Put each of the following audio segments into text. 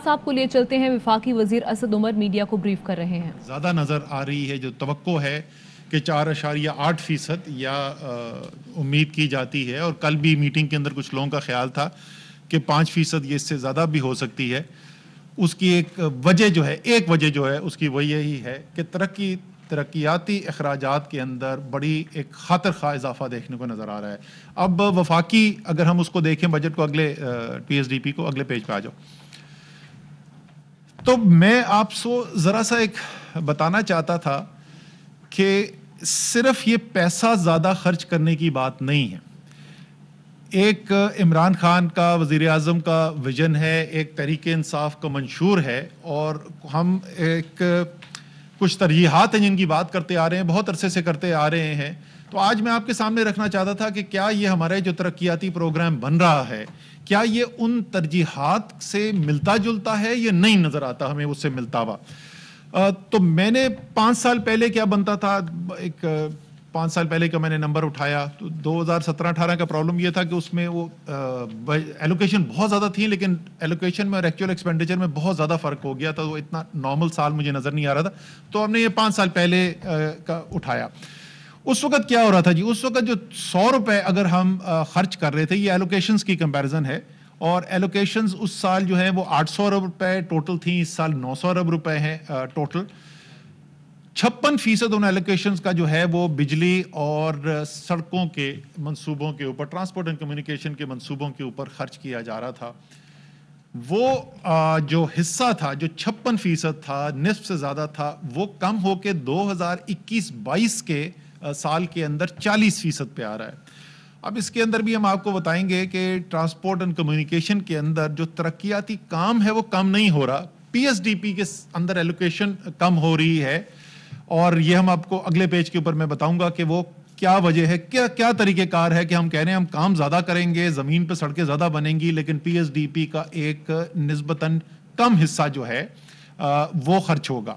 صاحب کو لیے چلتے ہیں، وفاقی وزیر اسد عمر میڈیا کو بریف کر رہے ہیں۔ زیادہ نظر آ رہی ہے، جو توقع ہے کہ 4.8% یا امید کی جاتی ہے، اور کل بھی میٹنگ کے اندر کچھ لوگوں کا خیال تھا کہ 5% یہ اس سے زیادہ بھی ہو سکتی ہے۔ اس کی ایک وجہ جو ہے اس کی وہ یہی ہے کہ ترقیاتی اخراجات کے اندر بڑی ایک خاطر خواہ اضافہ دیکھنے کو نظر آ رہا ہے۔ اب وفاقی اگر ہم اس کو دیکھیں بجٹ کو، اگلے PSDP کو اگلے پیج پہ آ جاؤ، تو میں آپ کو ذرا سا ایک بتانا چاہتا تھا کہ صرف یہ پیسہ زیادہ خرچ کرنے کی بات نہیں ہے۔ ایک عمران خان کا، وزیر اعظم کا ویژن ہے، ایک تحریک انصاف کا منشور ہے، اور ہم ایک کچھ ترجیحات ہیں جن کی بات کرتے آ رہے ہیں، بہت عرصے سے کرتے آ رہے ہیں۔ تو آج میں آپ کے سامنے رکھنا چاہتا تھا کہ کیا یہ ہمارے جو ترقیاتی پروگرام بن رہا ہے، کیا یہ ان ترجیحات سے ملتا جلتا ہے یا نہیں نظر آتا ہمیں اس سے ملتا ہوا۔ تو میں نے 5 سال پہلے کیا بنتا تھا، 5 سال پہلے کا میں نے نمبر اٹھایا تو 2017-18 کا پرابلم یہ تھا کہ اس میں وہ ایلوکیشن بہت زیادہ تھی، لیکن ایلوکیشن میں اور ایکچوئل ایکسپینڈیچر میں بہت زیادہ فرق ہو گیا تھا، وہ اتنا نارمل سال مجھے نظر نہیں آ رہا تھا۔ تو ہم نے یہ 5 سال پہلے کا اٹھایا۔ اس وقت کیا ہو رہا تھا جی، اس وقت جو 100 روپے اگر ہم خرچ کر رہے تھے، یہ ایلوکیشنز کی کمپیریزن ہے، اور ایلوکیشنز اس سال جو ہے وہ 800 ارب روپے ٹوٹل تھیں، اس سال 900 ارب روپے ہیں ٹوٹل۔ 56% ان ایلوکیشنز کا جو ہے وہ بجلی اور سڑکوں کے منصوبوں کے اوپر، ٹرانسپورٹ اینڈ کمیونیکیشن کے منصوبوں کے اوپر خرچ کیا جا رہا تھا۔ وہ جو حصہ تھا، جو 56% تھا، نصف سے زیادہ تھا، وہ کم ہو کے 2021-22 کے سال کے اندر 40% پہ آ رہا ہے۔ اب اس کے اندر بھی ہم آپ کو بتائیں گے کہ ٹرانسپورٹ اینڈ کمیونیکیشن کے اندر جو ترقیاتی کام ہے وہ کم نہیں ہو رہا، PSDP کے اندر ایلوکیشن کم ہو رہی ہے، اور یہ ہم آپ کو اگلے پیج کے اوپر میں بتاؤں گا کہ وہ کیا وجہ ہے، کیا طریقہ کار ہے کہ ہم کہہ رہے ہیں ہم کام زیادہ کریں گے، زمین پہ سڑکیں زیادہ بنیں گی، لیکن PSDP کا ایک نسبتاً کم حصہ جو ہے وہ خرچ ہوگا۔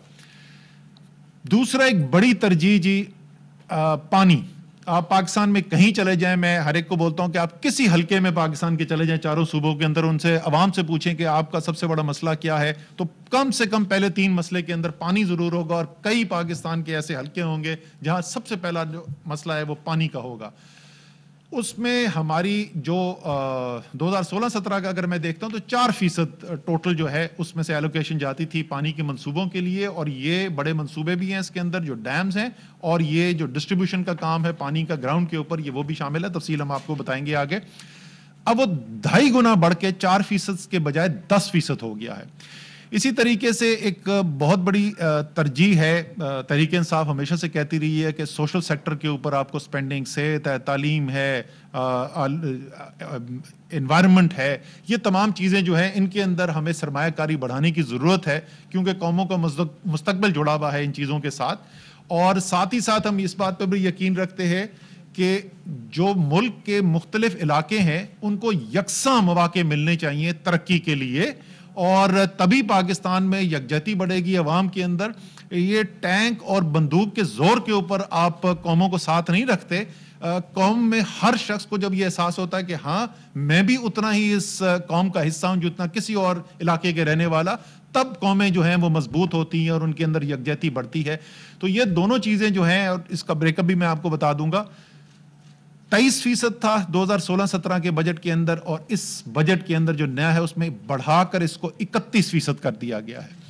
دوسرا ایک بڑی ترجیح جی پانی۔ آپ پاکستان میں کہیں چلے جائیں، میں ہر ایک کو بولتا ہوں کہ آپ کسی حلقے میں پاکستان کے چلے جائیں، چاروں صوبوں کے اندر، ان سے عوام سے پوچھیں کہ آپ کا سب سے بڑا مسئلہ کیا ہے، تو کم سے کم پہلے 3 مسئلے کے اندر پانی ضرور ہوگا، اور کئی پاکستان کے ایسے حلقے ہوں گے جہاں سب سے پہلا جو مسئلہ ہے وہ پانی کا ہوگا۔ اس میں ہماری جو 2016-17 کا اگر میں دیکھتا ہوں تو 4% ٹوٹل جو ہے اس میں سے ایلوکیشن جاتی تھی پانی کے منصوبوں کے لیے، اور یہ بڑے منصوبے بھی ہیں اس کے اندر، جو ڈیمز ہیں اور یہ جو ڈسٹریبیوشن کا کام ہے پانی کا گراؤنڈ کے اوپر، یہ وہ بھی شامل ہے، تفصیل ہم آپ کو بتائیں گے آگے۔ اب وہ 2.5 گنا بڑھ کے 4% کے بجائے 10% ہو گیا ہے۔ اسی طریقے سے ایک بہت بڑی ترجیح ہے، تحریک انصاف ہمیشہ سے کہتی رہی ہے کہ سوشل سیکٹر کے اوپر آپ کو سپینڈنگ، صحت ہے، تعلیم ہے، انوائرمنٹ ہے، یہ تمام چیزیں جو ہیں ان کے اندر ہمیں سرمایہ کاری بڑھانے کی ضرورت ہے، کیونکہ قوموں کا مستقبل جڑا ہوا ہے ان چیزوں کے ساتھ۔ اور ساتھ ہی ساتھ ہم اس بات پہ بھی یقین رکھتے ہیں کہ جو ملک کے مختلف علاقے ہیں ان کو یکساں مواقع ملنے چاہیے ترقی کے لیے، اور تبھی پاکستان میں یکجہتی بڑھے گی عوام کے اندر۔ یہ ٹینک اور بندوق کے زور کے اوپر آپ قوموں کو ساتھ نہیں رکھتے، قوم میں ہر شخص کو جب یہ احساس ہوتا ہے کہ ہاں میں بھی اتنا ہی اس قوم کا حصہ ہوں جتنا کسی اور علاقے کے رہنے والا، تب قومیں جو ہیں وہ مضبوط ہوتی ہیں اور ان کے اندر یکجہتی بڑھتی ہے۔ تو یہ دونوں چیزیں جو ہیں، اور اس کا بریک اپ بھی میں آپ کو بتا دوں گا، 23% تھا 2016-17 کے بجٹ کے اندر، اور اس بجٹ کے اندر جو نیا ہے اس میں بڑھا کر اس کو 31% کر دیا گیا ہے۔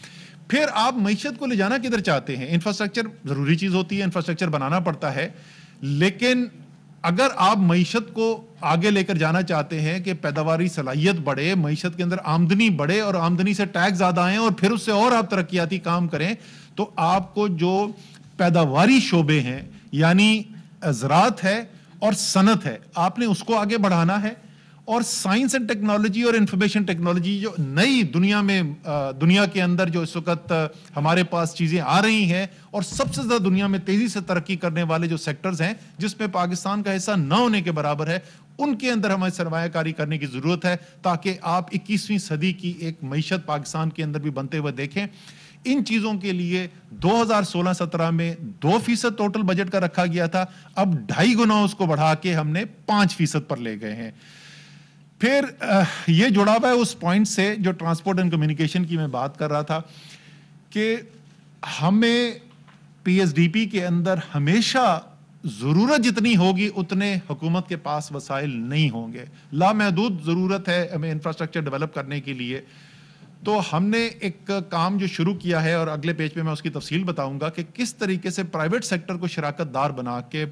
پھر آپ معیشت کو لے جانا کدھر چاہتے ہیں؟ انفراسٹرکچر ضروری چیز ہوتی ہے، انفراسٹرکچر بنانا پڑتا ہے، لیکن اگر آپ معیشت کو آگے لے کر جانا چاہتے ہیں کہ پیداواری صلاحیت بڑھے، معیشت کے اندر آمدنی بڑھے اور آمدنی سے ٹیکس زیادہ آئیں، اور پھر اس سے اور آپ ترقیاتی کام کریں، تو آپ کو جو پیداواری شعبے ہیں، یعنی زراعت ہے اور صنعت ہے، آپ نے اس کو آگے بڑھانا ہے، اور سائنس اینڈ ٹیکنالوجی اور انفارمیشن ٹیکنالوجی جو نئی دنیا کے اندر جو اس وقت ہمارے پاس چیزیں آ رہی ہیں، اور سب سے زیادہ دنیا میں تیزی سے ترقی کرنے والے جو سیکٹرز ہیں جس میں پاکستان کا حصہ نہ ہونے کے برابر ہے، ان کے اندر ہمیں سرمایہ کاری کرنے کی ضرورت ہے، تاکہ آپ 21ویں صدی کی ایک معیشت پاکستان کے اندر بھی بنتے ہوئے دیکھیں۔ ان چیزوں کے لیے 2016-17 میں 2% ٹوٹل بجٹ کا رکھا گیا تھا، اب 2.5 گنا اس کو بڑھا کے ہم نے 5% پر لے گئے ہیں۔ پھر یہ جڑا ہوا ہے اس پوائنٹ سے جو ٹرانسپورٹ اینڈ کمیونیکیشن کی میں بات کر رہا تھا کہ ہمیں پی ایس ڈی پی کے اندر ہمیشہ ضرورت جتنی ہوگی اتنے حکومت کے پاس وسائل نہیں ہوں گے. لامحدود ضرورت ہے ہمیں انفراسٹرکچر ڈیولپ کرنے کے لیے. تو ہم نے ایک کام جو شروع کیا ہے اور اگلے پیج پہ میں اس کی تفصیل بتاؤں گا کہ کس طریقے سے پرائیویٹ سیکٹر کو شراکت دار بنا کے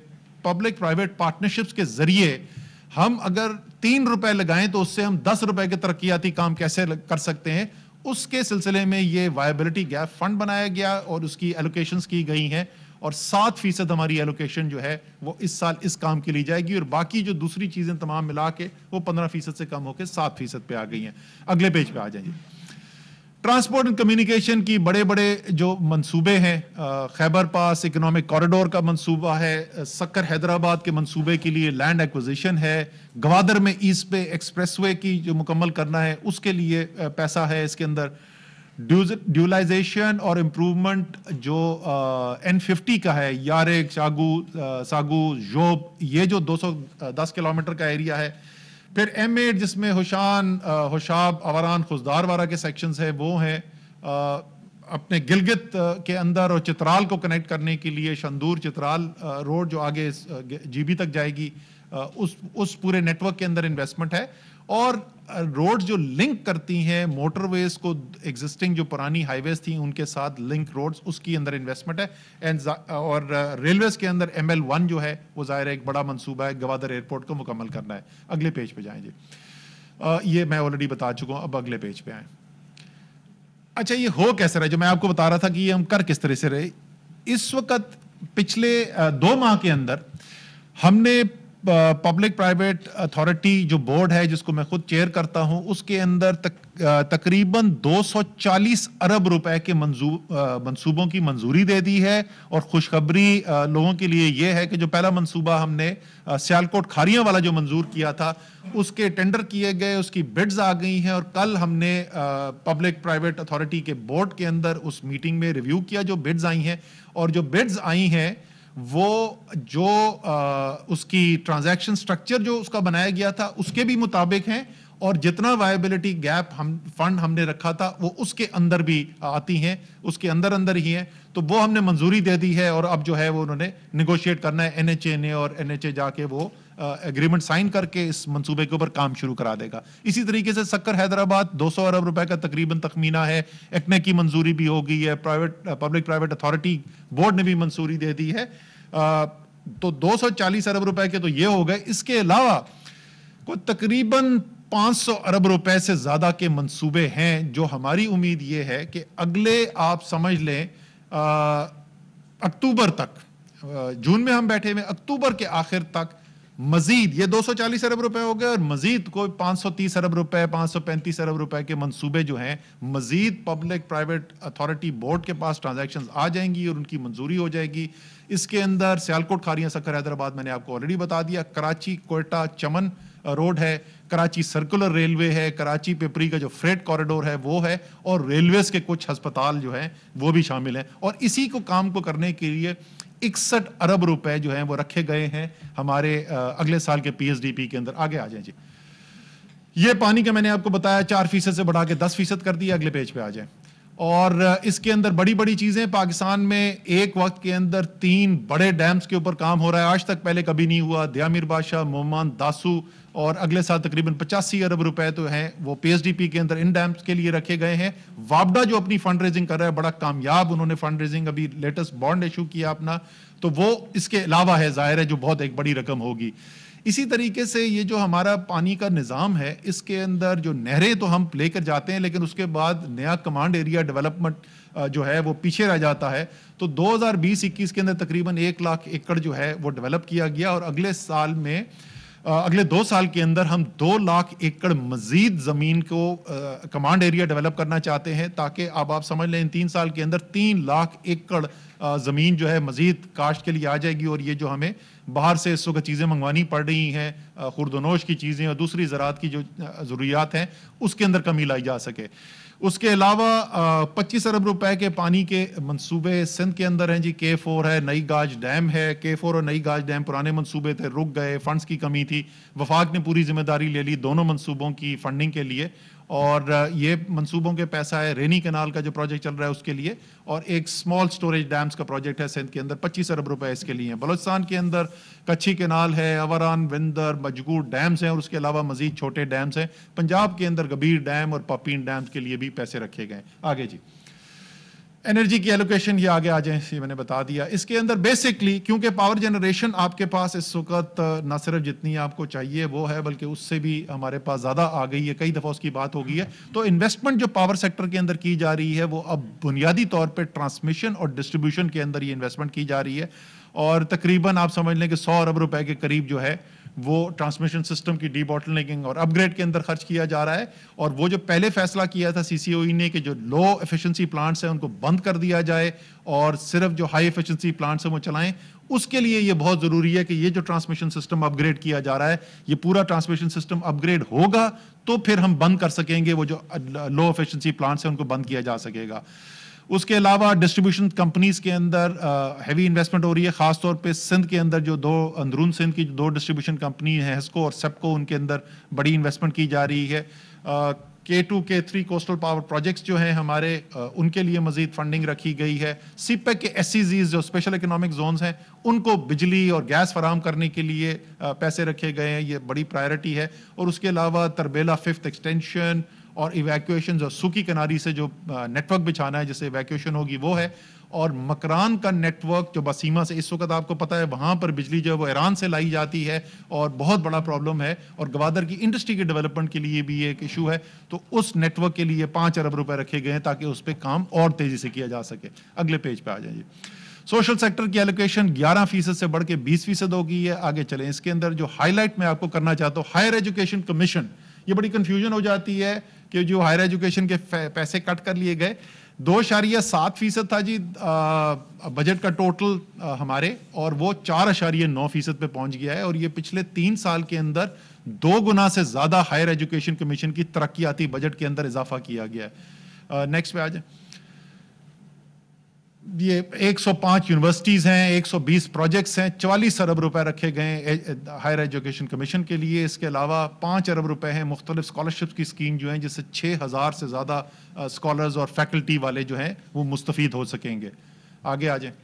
پبلک پرائیویٹ پارٹنرشپس کے ذریعے ہم اگر 3 روپے لگائیں تو اس سے ہم 10 روپے کے ترقیاتی کام کیسے کر سکتے ہیں. اس کے سلسلے میں یہ وائبلٹی گیپ فنڈ بنایا گیا اور اس کی ایلوکیشنز کی گئی ہیں اور 7% ہماری ایلوکیشن جو ہے وہ اس سال اس کام کے لی جائے گی اور باقی جو دوسری چیزیں تمام ملا کے وہ 15% سے کم ہو کے 7% پہ آ گئی ہیں. اگلے پیج پہ آ جائیں. ٹرانسپورٹ اینڈ کمیونیکیشن کی بڑے بڑے جو منصوبے ہیں, خیبر پاس اکنامک کوریڈور کا منصوبہ ہے, سکر حیدرآباد کے منصوبے کے لیے لینڈ ایکوزیشن ہے, گوادر میں ایسٹ پہ ایکسپریس وے کی جو مکمل کرنا ہے اس کے لیے پیسہ ہے اس کے اندر. ڈیولائزیشن اور امپروومنٹ جو N50 کا ہے, یارک ساگو جوب, یہ جو 210 کلومیٹر کا ایریا ہے. پھر M8 جس میں ہوشاب اوران خزدار وارہ کے سیکشنز ہیں وہ ہیں. اپنے گلگت کے اندر اور چترال کو کنیکٹ کرنے کے لیے شندور چترال روڈ جو آگے جی بی تک جائے گی, اس پورے نیٹ ورک کے اندر انویسٹمنٹ ہے. اور روڈ جو لنک کرتی ہیں موٹر ویز کو, ایگزسٹنگ جو پرانی ہائی ویز تھیں ان کے ساتھ لنک روڈز, اس کی اندر انویسٹمنٹ ہے. اور ریلویز کے اندر ML1 جو ہے وہ ظاہر ہے ایک بڑا منصوبہ ہے, گوادر ایئرپورٹ کو مکمل کرنا ہے. اگلے پیج پہ جائیں جی. یہ میں آلریڈی بتا چکا ہوں, اب اگلے پیج پہ آئیں. اچھا یہ ہو کیسے رہا, جو میں آپ کو بتا رہا تھا کہ یہ ہم کر کس طرح سے رہے. اس وقت پچھلے 2 ماہ کے اندر ہم نے پبلک پرائیویٹ اتھارٹی جو بورڈ ہے جس کو میں خود چیئر کرتا ہوں, اس کے اندر تقریباً 240 ارب روپے کے منصوبوں کی منظوری دے دی ہے. اور خوشخبری لوگوں کے لیے یہ ہے کہ جو پہلا منصوبہ ہم نے سیالکوٹ کھاریاں والا جو منظور کیا تھا اس کے ٹینڈر کیے گئے, اس کی بڈز آ گئی ہیں اور کل ہم نے پبلک پرائیویٹ اتھارٹی کے بورڈ کے اندر اس میٹنگ میں ریویو کیا جو بڈز آئی ہیں. اور جو بڈز آئی ہیں وہ جو اس کی ٹرانزیکشن سٹرکچر جو اس کا بنایا گیا تھا اس کے بھی مطابق ہیں, اور جتنا وائبلٹی گیپ فنڈ ہم نے رکھا تھا وہ اس کے اندر بھی آتی ہیں, اس کے اندر ہی ہیں. تو وہ ہم نے منظوری دے دی ہے اور اب جو ہے وہ انہوں نے نیگوشیٹ کرنا ہے NHA نے, اور NHA جا کے وہ ایگریمنٹ سائن کر کے اس منصوبے کے اوپر کام شروع کرا دے گا. اسی طریقے سے سکر حیدرآباد 200 ارب روپے کا تقریباً تخمینہ ہے, ایکنے کی منظوری بھی ہو گئی ہے, پبلک پرائیویٹ اتھارٹی بورڈ نے بھی منظوری دے دی ہے. تو 240 ارب روپے کے تو یہ ہو گئے. اس کے علاوہ کوئی تقریباً 500 ارب روپے سے زیادہ کے منصوبے ہیں جو ہماری امید یہ ہے کہ اگلے آپ سمجھ لیں اکتوبر تک, جون میں ہم بیٹھے ہوئے, اکتوبر کے آخر تک مزید یہ 240 ارب روپے ہو گئے اور مزید کوئی 530 ارب روپے 535 ارب روپے کے منصوبے جو ہیں مزید پبلک پرائیویٹ اتھارٹی بورڈ کے پاس ٹرانزیکشنز آ جائیں گی اور ان کی منظوری ہو جائے گی. اس کے اندر سیالکوٹ کھاریاں سکر حیدرآباد میں نے آپ کو آلریڈی بتا دیا, کراچی کوئٹہ چمن روڈ ہے, کراچی سرکولر ریلوے ہے, کراچی پیپری کا جو فریٹ کوریڈور ہے وہ ہے, اور ریلویز کے کچھ ہسپتال جو ہیں وہ بھی شامل ہیں. اور اسی کو کام کو کرنے کے لیے 61 ارب روپے جو ہیں وہ رکھے گئے ہیں ہمارے اگلے سال کے PSDP کے اندر. آگے آ جائیں جی. یہ پانی کا میں نے آپ کو بتایا 4% سے بڑھا کے 10% کر دیا. اگلے پیج پہ آ جائیں. اور اس کے اندر بڑی بڑی چیزیں, پاکستان میں ایک وقت کے اندر 3 بڑے ڈیمز کے اوپر کام ہو رہا ہے, آج تک پہلے کبھی نہیں ہوا. دیا میر بادشاہ, مومان, داسو, اور اگلے سال تقریباً 85 ارب روپے تو ہیں وہ PSDP کے اندر ان ڈیمز کے لیے رکھے گئے ہیں. وابڈا جو اپنی فنڈ ریزنگ کر رہا ہے, بڑا کامیاب انہوں نے فنڈ ریزنگ ابھی لیٹسٹ بانڈ ایشو کیا اپنا, تو وہ اس کے علاوہ ہے ظاہر ہے جو بہت ایک بڑی رقم ہوگی. اسی طریقے سے یہ جو ہمارا پانی کا نظام ہے اس کے اندر جو نہریں تو ہم لے کر جاتے ہیں, لیکن اس کے بعد نیا کمانڈ ایریا ڈیولپمنٹ جو ہے وہ پیچھے رہ جاتا ہے. تو 2020-21 کے اندر تقریباً 1 لاکھ ایکڑ جو ہے وہ ڈیولپ کیا گیا, اور اگلے سال میں اگلے 2 سال کے اندر ہم 2 لاکھ ایکڑ مزید زمین کو کمانڈ ایریا ڈیولپ کرنا چاہتے ہیں, تاکہ اب آپ سمجھ لیں ان 3 سال کے اندر 3 لاکھ ایکڑ زمین جو ہے مزید کاشت کے لیے آ جائے گی. اور یہ جو ہمیں باہر سے اس وقت چیزیں منگوانی پڑ رہی ہیں, خورد و نوش کی چیزیں اور دوسری زراعت کی جو ضروریات ہیں, اس کے اندر کمی لائی جا سکے. اس کے علاوہ 25 ارب روپے کے پانی کے منصوبے سندھ کے اندر ہیں جی. K4 ہے, نئی گاج ڈیم ہے. K4 اور نئی گاج ڈیم پرانے منصوبے تھے, رک گئے, فنڈز کی کمی تھی. وفاق نے پوری ذمہ داری لے لی دونوں منصوبوں کی فنڈنگ کے لیے, اور یہ منصوبوں کے پیسہ ہے رینی کنال کا جو پروجیکٹ چل رہا ہے اس کے لیے, اور ایک سمال سٹوریج ڈیمز کا پروجیکٹ ہے سندھ کے اندر, 25 ارب روپے اس کے لیے ہیں. بلوچستان کے اندر کچھی کنال ہے, اوران, وندر, مجگور ڈیمز ہیں, اور اس کے علاوہ مزید چھوٹے ڈیمز ہیں. پنجاب کے اندر گبیر ڈیم اور پاپین ڈیمز کے لیے بھی پیسے رکھے گئے. آگے جی, انرجی کی ایلوکیشن, یہ آگے آ جائیں, یہ میں نے بتا دیا. اس کے اندر بیسکلی کیونکہ پاور جنریشن آپ کے پاس اس وقت نہ صرف جتنی آپ کو چاہیے وہ ہے, بلکہ اس سے بھی ہمارے پاس زیادہ آ گئی ہے, کئی دفعہ اس کی بات ہو گئی ہے. تو انویسٹمنٹ جو پاور سیکٹر کے اندر کی جا رہی ہے وہ اب بنیادی طور پہ ٹرانسمیشن اور ڈسٹریبیوشن کے اندر یہ انویسٹمنٹ کی جا رہی ہے, اور تقریباً آپ سمجھ لیں کہ 100 ارب روپے کے قریب جو ہے وہ ٹرانسمیشن سسٹم کی ڈی باٹلنیکنگ اور اپ گریڈ کے اندر خرچ کیا جا رہا ہے. اور وہ جو پہلے فیصلہ کیا تھا CCOE نے کہ جو لو ایفیشنسی پلانٹس ہیں ان کو بند کر دیا جائے اور صرف جو ہائی ایفیشنسی پلانٹس ہیں وہ چلائیں, اس کے لیے یہ بہت ضروری ہے کہ یہ جو ٹرانسمیشن سسٹم اپ گریڈ کیا جا رہا ہے, یہ پورا ٹرانسمیشن سسٹم اپ گریڈ ہوگا تو پھر ہم بند کر سکیں گے, وہ جو لو ایفیشنسی پلانٹس ہیں ان کو بند کیا جا سکے گا. اس کے علاوہ ڈسٹریبیوشن کمپنیز کے اندر ہیوی انویسٹمنٹ ہو رہی ہے, خاص طور پہ سندھ کے اندر جو اندرون سندھ کی جو 2 ڈسٹریبیوشن کمپنی ہیں ہیسکو اور سیپکو, ان کے اندر بڑی انویسٹمنٹ کی جا رہی ہے. K2 K3 coastal power projects جو ہیں ہمارے, ان کے لیے مزید فنڈنگ رکھی گئی ہے. CPEC کے SEZs جو اسپیشل اکنامک زونز ہیں ان کو بجلی اور گیس فراہم کرنے کے لیے پیسے رکھے گئے ہیں, یہ بڑی پرائرٹی ہے. اور اس کے علاوہ تربیلا 5th ایکسٹینشن اور ایویکویشن اور سوکی کناری سے جو نیٹ ورک بچھانا ہے جس سے ایویکویشن ہوگی وہ ہے. اور مکران کا نیٹ ورک جو بسیما سے اس وقت آپ کو پتہ ہے وہاں پر بجلی جو ہے وہ ایران سے لائی جاتی ہے اور بہت بڑا پرابلم ہے, اور گوادر کی انڈسٹری کے ڈیولپمنٹ کے لیے بھی یہ ایک ایشو ہے. تو اس نیٹ ورک کے لیے 5 ارب روپے رکھے گئے ہیں تاکہ اس پہ کام اور تیزی سے کیا جا سکے. اگلے پیج پہ آ جائیں جی. سوشل سیکٹر کی ایلوکیشن 11% سے بڑھ کے 20% ہو گئی ہے. آگے چلیں, اس کے اندر جو ہائی لائٹ میں آپ کو کرنا چاہتا ہوں, ہائر ایجوکیشن کمیشن, یہ بڑی کنفیوژن ہو جاتی ہے کہ جو ہائر ایجوکیشن کے پیسے کٹ کر لیے گئے. 2.7% تھا جی بجٹ کا ٹوٹل ہمارے, اور وہ 4.9% پہ پہنچ گیا ہے, اور یہ پچھلے 3 سال کے اندر 2 گنا سے زیادہ ہائر ایجوکیشن کمیشن کی ترقیاتی بجٹ کے اندر اضافہ کیا گیا ہے. نیکسٹ پہ آ جائیں. یہ 105 یونیورسٹیز ہیں, 120 پروجیکٹس ہیں, 44 ارب روپے رکھے گئے ہائر ایجوکیشن کمیشن کے لیے. اس کے علاوہ 5 ارب روپے ہیں مختلف اسکالرشپس کی اسکیم جو ہیں جس سے 6,000 سے زیادہ اسکالرز اور فیکلٹی والے جو ہیں وہ مستفید ہو سکیں گے. آگے آ جائیں.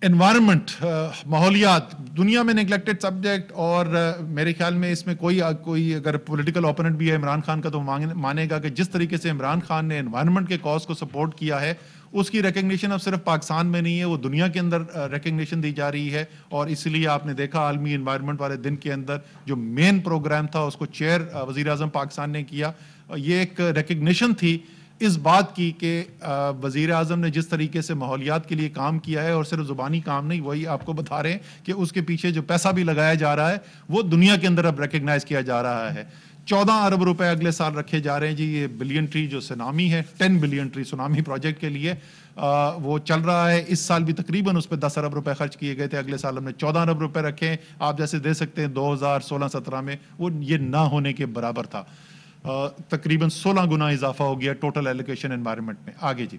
انوائرمنٹ, ماحولیات, دنیا میں نیگلیکٹڈ سبجیکٹ, اور میرے خیال میں اس میں کوئی اگر پولیٹیکل اوپوننٹ بھی ہے عمران خان کا تو مانے گا کہ جس طریقے سے عمران خان نے انوائرمنٹ کے کاز کو سپورٹ کیا ہے اس کی ریکگنیشن اب صرف پاکستان میں نہیں ہے, وہ دنیا کے اندر ریکگنیشن دی جا رہی ہے. اور اس لیے آپ نے دیکھا عالمی انوائرمنٹ والے دن کے اندر جو مین پروگرام تھا اس کو چیئر وزیر اعظم پاکستان نے کیا. یہ ایک ریکگنیشن تھی اس بات کی کہ وزیر اعظم نے جس طریقے سے ماحولیات کے لیے کام کیا ہے, اور صرف زبانی کام نہیں, وہی آپ کو بتا رہے ہیں کہ اس کے پیچھے جو پیسہ بھی لگایا جا رہا ہے وہ دنیا کے اندر اب ریکگنائز کیا جا رہا ہے. 14 ارب روپے اگلے سال رکھے جا رہے ہیں جی. یہ بلین ٹری جو سونامی ہے, 10 بلین ٹری سونامی پروجیکٹ کے لیے وہ چل رہا ہے. اس سال بھی تقریباً اس پہ 10 ارب روپے خرچ کیے گئے تھے, اگلے سال ہم نے 14 ارب روپے رکھے. آپ جیسے دے سکتے ہیں 2016-17 میں وہ یہ نہ ہونے کے برابر تھا, تقریباً 16 گنا اضافہ ہو گیا ٹوٹل ایلوکیشن انوائرمنٹ میں. آگے جی.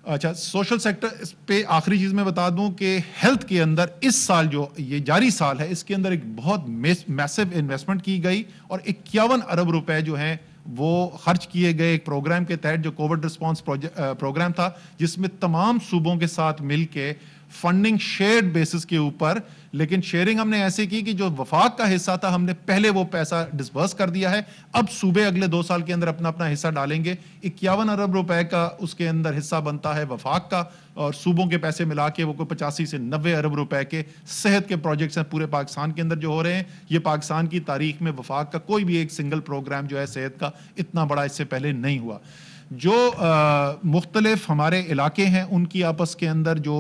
اچھا, سوشل سیکٹر پہ آخری چیز میں بتا دوں کہ ہیلتھ کے اندر اس سال جو یہ جاری سال ہے اس کے اندر ایک بہت میسو انویسٹمنٹ کی گئی, اور 51 ارب روپے جو ہیں وہ خرچ کیے گئے ایک پروگرام کے تحت جو کووڈ رسپانس پروگرام تھا, جس میں تمام صوبوں کے ساتھ مل کے فنڈنگ شیئرڈ بیسس کے اوپر, لیکن شیئرنگ ہم نے ایسے کی کہ جو وفاق کا حصہ تھا ہم نے پہلے وہ پیسہ ڈسبرس کر دیا ہے, اب صوبے اگلے 2 سال کے اندر اپنا اپنا حصہ ڈالیں گے. 51 ارب روپے کا اس کے اندر حصہ بنتا ہے وفاق کا, اور صوبوں کے پیسے ملا کے وہ کوئی 85 سے 90 ارب روپے کے صحت کے پروجیکٹس ہیں پورے پاکستان کے اندر جو ہو رہے ہیں. یہ پاکستان کی تاریخ میں وفاق کا کوئی بھی ایک سنگل پروگرام جو ہے صحت کا اتنا بڑا اس سے پہلے نہیں ہوا. جو مختلف ہمارے علاقے ہیں ان کی آپس کے اندر جو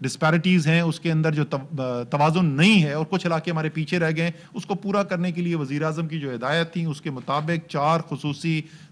ڈسپیرٹیز ہیں اس کے اندر جو توازن نہیں ہے اور کچھ علاقے ہمارے پیچھے رہ گئے ہیں, اس کو پورا کرنے کے لیے وزیر اعظم کی جو ہدایت تھی اس کے مطابق 4 خصوصی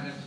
NFC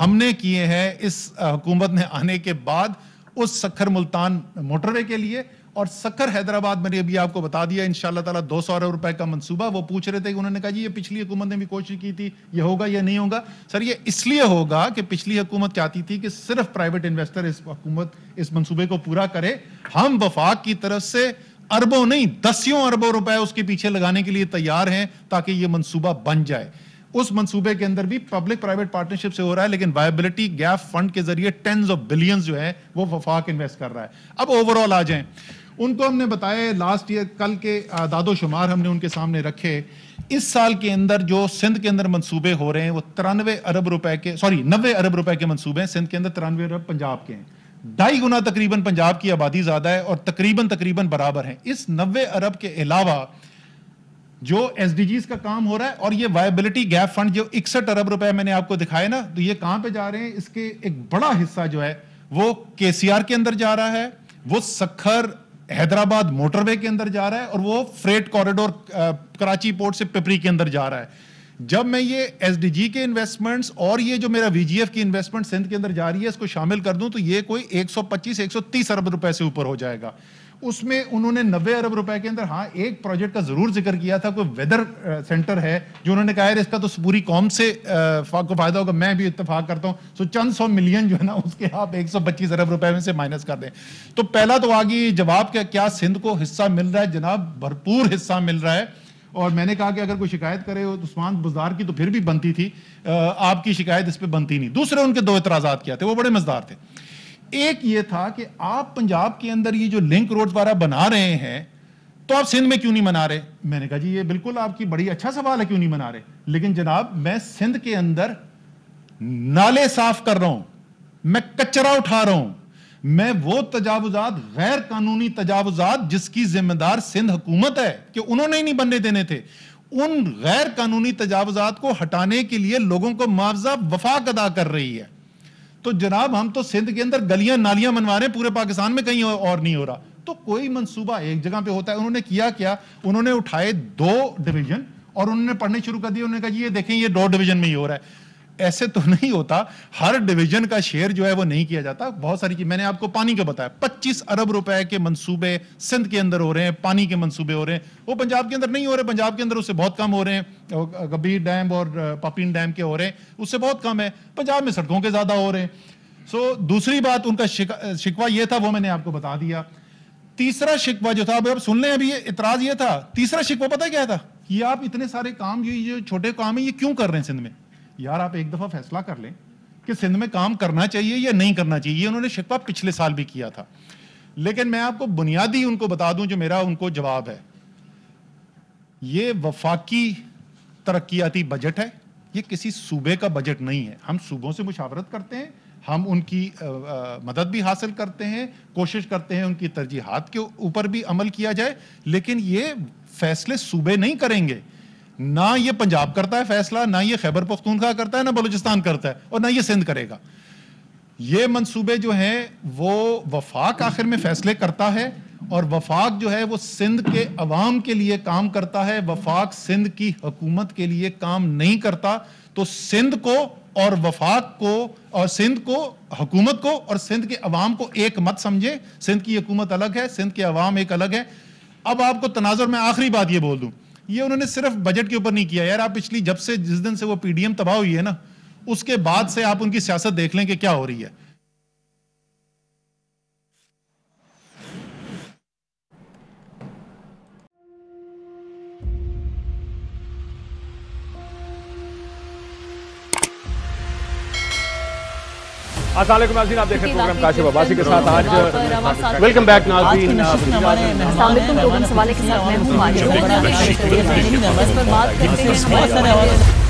ہم نے کیے ہیں اس حکومت نے آنے کے بعد اس سکھر ملتان موٹر وے کے لیے اور سکھر حیدرآباد میں نے ابھی آپ کو بتا دیا انشاءاللہ تعالیٰ 200 ارب روپے کا منصوبہ. وہ پوچھ رہے تھے کہ انہوں نے کہا جی یہ پچھلی حکومت نے بھی کوشش کی تھی, یہ ہوگا یا نہیں ہوگا. سر یہ اس لیے ہوگا کہ پچھلی حکومت چاہتی تھی کہ صرف پرائیویٹ انویسٹر اس منصوبے کو پورا کرے. ہم وفاق کی طرف سے اربوں نہیں 10 اربوں روپے اس کے پیچھے لگانے کے لیے تیار ہیں تاکہ یہ منصوبہ بن جائے. اس منصوبے کے اندر بھی پبلک پرائیویٹ پارٹنرشپ سے ہو رہا ہے, لیکن وائبلٹی گیپ فنڈ کے ذریعے ٹینز آف بلینز جو ہے وہ وفاق انویسٹ کر رہا ہے. اب اوور آل آ جائیں, ان کو ہم نے بتایا لاسٹ ایئر, کل کے اعداد و شمار ہم نے ان کے سامنے رکھے. اس سال کے اندر جو سندھ کے اندر منصوبے ہو رہے ہیں وہ 90 ارب روپے کے منصوبے ہیں. سندھ کے اندر 93 ارب پنجاب کے ہیں, 2.5 گنا تقریباً پنجاب کی آبادی زیادہ ہے اور تقریباً برابر ہیں. اس 90 ارب کے علاوہ جو ایس ڈی جیز کا کام ہو رہا ہے اور یہ وائبلٹی گیپ فنڈ جو 61 ارب روپے میں نے آپ کو دکھائے نا, تو یہ کہاں پہ جا رہے ہیں؟ اس کے ایک بڑا حصہ جو ہے وہ کے سی آر کے اندر جا رہا ہے, وہ سکھر حیدرآباد موٹر وے کے اندر جا رہا ہے, اور وہ فریٹ کوریڈور کراچی پورٹ سے پپری کے اندر جا رہا ہے. جب میں یہ ایس ڈی جی کے انویسٹمنٹس اور یہ جو میرا وی جی ایف کی انویسٹمنٹ سندھ کے اندر جا رہی ہے اس کو شامل کر دوں تو یہ کوئی 125-130 ارب روپے سے اوپر ہو جائے گا. اس میں انہوں نے 90 ارب روپے کے اندر ہاں ایک پروجیکٹ کا ضرور ذکر کیا تھا, کوئی ویدر سینٹر ہے جو انہوں نے کہا ہے اس کا تو پوری قوم سے کو فائدہ ہوگا. میں بھی اتفاق کرتا ہوں. چند 100 ملین جو ہے نا اس کے آپ 125 ارب روپے میں سے مائنس کر دیں. تو پہلا تو آگے جواب کیا سندھ کو حصہ مل رہا ہے؟ جناب بھرپور حصہ مل رہا ہے. اور میں نے کہا کہ اگر کوئی شکایت کرے عثمان بزدار کی تو پھر بھی بنتی تھی, آپ کی شکایت اس پہ بنتی نہیں. دوسرے ان کے 2 اعتراضات کیا تھے, وہ بڑے مزدار تھے. ایک یہ تھا کہ آپ پنجاب کے اندر یہ جو لنک روڈ وغیرہ بنا رہے ہیں تو آپ سندھ میں کیوں نہیں بنا رہے؟ میں نے کہا جی یہ بالکل آپ کی بڑی اچھا سوال ہے, کیوں نہیں بنا رہے, لیکن جناب میں سندھ کے اندر نالے صاف کر رہا ہوں, میں کچرا اٹھا رہا ہوں, میں وہ تجاوزات غیر قانونی تجاوزات جس کی ذمہ دار سندھ حکومت ہے کہ انہوں نے ہی نہیں بننے دینے تھے, ان غیر قانونی تجاوزات کو ہٹانے کے لیے لوگوں کو معاوضہ وفاق ادا کر رہی ہے. تو جناب ہم تو سندھ کے اندر گلیاں نالیاں بنوا رہے ہیں, پورے پاکستان میں کہیں اور نہیں ہو رہا. تو کوئی منصوبہ ایک جگہ پہ ہوتا ہے. انہوں نے کیا انہوں نے اٹھائے 2 ڈویژن اور انہوں نے پڑھنے شروع کر دیے. انہوں نے کہا جی یہ دیکھیں یہ 2 ڈویژن میں ہی ہو رہا ہے. ایسے تو نہیں ہوتا, ہر ڈویژن کا شیئر جو ہے وہ نہیں کیا جاتا. بہت ساری چیز میں نے آپ کو پانی کا بتایا, 25 ارب روپے کے منصوبے سندھ کے اندر ہو رہے ہیں, پانی کے منصوبے ہو رہے ہیں. وہ پنجاب کے اندر نہیں ہو رہے, پنجاب کے اندر اس سے بہت کم ہو رہے ہیں. کبیر ڈیم اور پاپین ڈیم کے ہو رہے ہیں, اس سے بہت کم ہے. پنجاب میں سڑکوں کے زیادہ ہو رہے ہیں. دوسری بات ان کا شکوہ یہ تھا, وہ میں نے آپ کو بتا دیا. تیسرا شکوہ جو تھا, اب سن لیں, ابھی اعتراض یہ تھا, تیسرا شکوہ پتہ کیا تھا؟ یہ آپ اتنے سارے کام جو چھوٹے کام ہیں یہ کیوں کر رہے ہیں سندھ میں؟ یار آپ ایک دفعہ فیصلہ کر لیں کہ سندھ میں کام کرنا چاہیے یا نہیں کرنا چاہیے. یہ انہوں نے شکوہ پچھلے سال بھی کیا تھا. لیکن میں آپ کو بنیادی ان کو بتا دوں جو میرا ان کو جواب ہے, یہ وفاقی ترقیاتی بجٹ ہے, یہ کسی صوبے کا بجٹ نہیں ہے. ہم صوبوں سے مشاورت کرتے ہیں, ہم ان کی مدد بھی حاصل کرتے ہیں, کوشش کرتے ہیں ان کی ترجیحات کے اوپر بھی عمل کیا جائے, لیکن یہ فیصلے صوبے نہیں کریں گے. نہ یہ پنجاب کرتا ہے فیصلہ, نہ یہ خیبر پختونخوا کرتا ہے, نہ بلوچستان کرتا ہے, اور نہ یہ سندھ کرے گا. یہ منصوبے جو ہیں وہ وفاق آخر میں فیصلے کرتا ہے, اور وفاق جو ہے وہ سندھ کے عوام کے لیے کام کرتا ہے. وفاق سندھ کی حکومت کے لیے کام نہیں کرتا. تو سندھ کو اور وفاق کو اور سندھ کو حکومت کو اور سندھ کے عوام کو ایک مت سمجھے. سندھ کی حکومت الگ ہے, سندھ کے عوام ایک الگ ہے. اب آپ کو تناظر میں آخری بات یہ بول دوں, یہ انہوں نے صرف بجٹ کے اوپر نہیں کیا. یار آپ پچھلی جس دن سے وہ پی ڈی ایم تباہ ہوئی ہے نا, اس کے بعد سے آپ ان کی سیاست دیکھ لیں کہ کیا ہو رہی ہے. السلام علیکم ناظرین, آپ دیکھ رہے ہیں پروگرام کاشف عباسی کے ساتھ. آج ویلکم بیک ناظرین. السلام علیکم. پروگرام سوالے کے ساتھ میں ہوں.